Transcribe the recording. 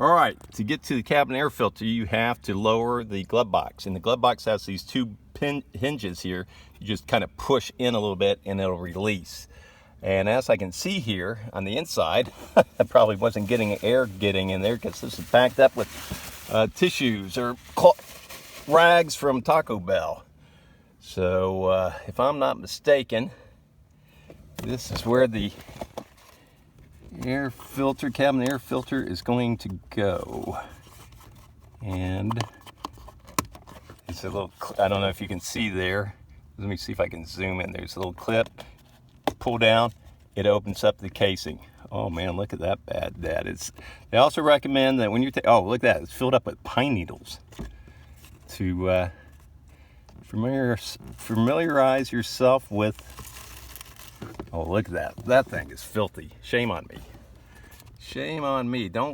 All right, to get to the cabin air filter, you have to lower the glove box. And the glove box has these two pin hinges here. You just kind of push in a little bit and it'll release. And as I can see here on the inside, I probably wasn't getting air getting in there because this is packed up with tissues or rags from Taco Bell. So if I'm not mistaken, this is where the air filter, cabin air filter is going to go. And it's a little, I don't know if you can see there. Let me see if I can zoom in. There's a little clip. Pull down, it opens up the casing. Oh man, look at that bad dad. They also recommend that when you're oh, look at that, it's filled up with pine needles to familiarize yourself with. Oh, look at that. That thing is filthy. Shame on me. Shame on me. Don't